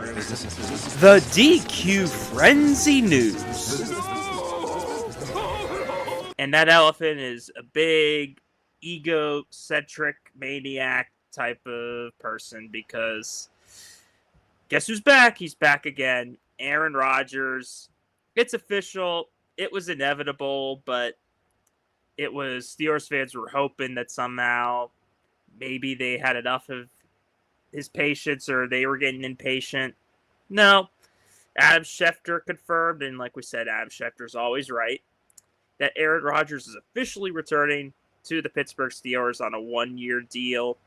The DQ Frenzy News. And that elephant is a big, egocentric, maniac type of person because guess who's back? He's back again. Aaron Rodgers. It's official. It was inevitable, but it was Steelers fans were hoping that somehow maybe they had enough of his patience or they were getting impatient. No. Adam Schefter confirmed, and like we said, Adam Schefter's always right, that Aaron Rodgers is officially returning to the Pittsburgh Steelers on a 1-year deal.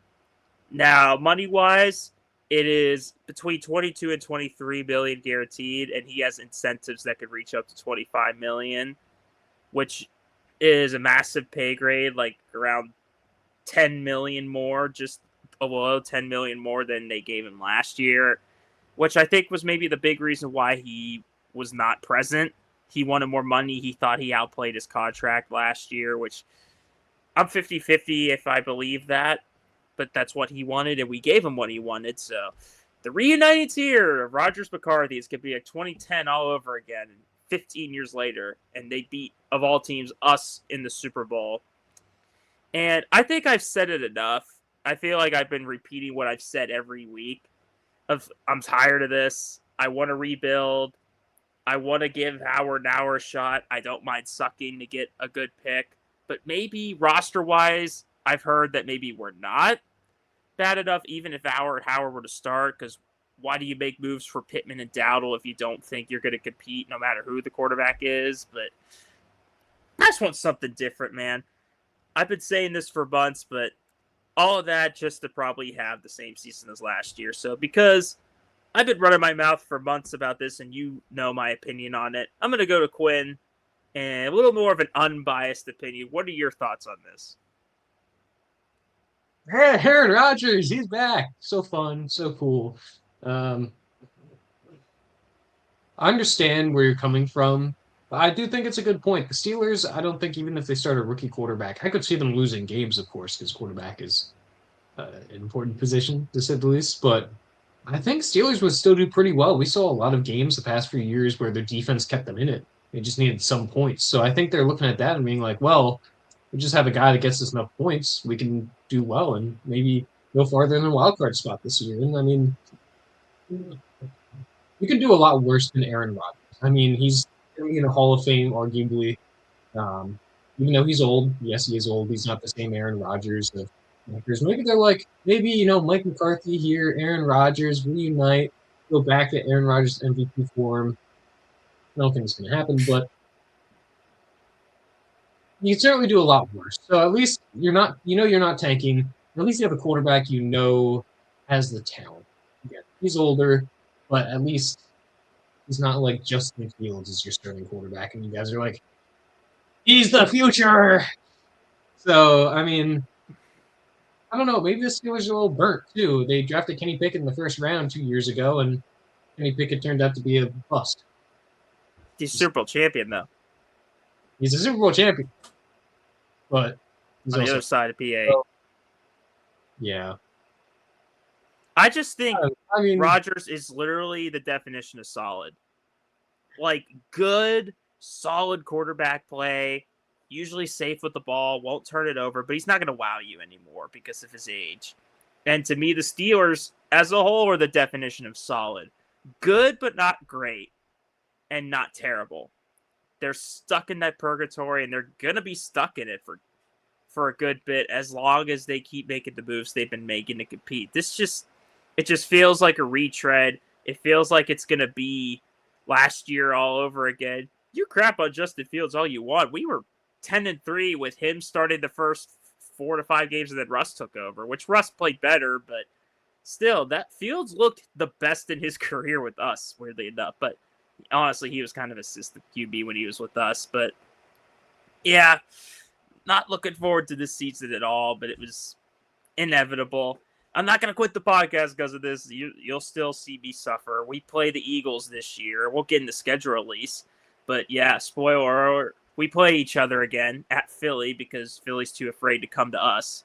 Now, money-wise, it is between 22 and 23 million guaranteed, and he has incentives that could reach up to 25 million, which is a massive pay grade, like around 10 million more, just below 10 million more than they gave him last year, which I think was maybe the big reason why he was not present. He wanted more money. He thought he outplayed his contract last year, which I'm 50-50 if I believe that, but that's what he wanted, and we gave him what he wanted. So the reuniting tier of Rodgers McCarthy is going to be like 2010 all over again, 15 years later, and they beat, of all teams, us in the Super Bowl. And I think I've said it enough. I feel like I've been repeating what I've said every week. I'm tired of this. I want to rebuild. I want to give Howard Nauer a shot. I don't mind sucking to get a good pick. But maybe roster-wise, I've heard that maybe we're not bad enough, even if Howard were to start, because why do you make moves for Pittman and Dowdle if you don't think you're going to compete no matter who the quarterback is? But I just want something different, man. I've been saying this for months, but all of that just to probably have the same season as last year. So because I've been running my mouth for months about this and you know my opinion on it, I'm going to go to Quinn and a little more of an unbiased opinion. What are your thoughts on this? Hey, Aaron Rodgers, he's back. So fun, so cool. I understand where you're coming from, but I do think it's a good point. The Steelers, I don't think even if they start a rookie quarterback, I could see them losing games, of course, because quarterback is an important position, to say the least. But I think Steelers would still do pretty well. We saw a lot of games the past few years where their defense kept them in it. They just needed some points. So I think they're looking at that and being like, well, we just have a guy that gets us enough points. We can do well and maybe go farther in the wild card spot this year. And I mean, you can do a lot worse than Aaron Rodgers. I mean, he's in a Hall of Fame, arguably. Even though he's old, yes, he is old. He's not the same Aaron Rodgers of Lakers. Maybe they're like, maybe Mike McCarthy here, Aaron Rodgers reunite, go back to Aaron Rodgers MVP form. I don't think it's going to happen, but you can certainly do a lot worse. So at least you're not, you're not tanking. At least you have a quarterback has the talent. Yeah, he's older, but at least he's not like Justin Fields is your starting quarterback, and you guys are like, he's the future. So I mean, I don't know. Maybe the Steelers are a little burnt too. They drafted Kenny Pickett in the first round 2 years ago, and Kenny Pickett turned out to be a bust. He's Super Bowl champion, though. He's a Super Bowl champion, but he's on the other side of PA. So, yeah. I just think Rodgers is literally the definition of solid. Like, good, solid quarterback play, usually safe with the ball, won't turn it over, but he's not going to wow you anymore because of his age. And to me, the Steelers as a whole are the definition of solid. Good, but not great, and not terrible. They're stuck in that purgatory, and they're going to be stuck in it for a good bit as long as they keep making the moves they've been making to compete. It just feels like a retread. It feels like it's going to be last year all over again. You crap on Justin Fields all you want. We were 10-3 with him starting the first 4 to 5 games, and then Russ took over, which Russ played better, but still, that Fields looked the best in his career with us, weirdly enough. But honestly, he was kind of assistant QB when he was with us. But yeah, not looking forward to this season at all, but it was inevitable. I'm not going to quit the podcast because of this. You'll still see me suffer. We play the Eagles this year. We'll get in the schedule release. But yeah, spoiler alert, we play each other again at Philly because Philly's too afraid to come to us.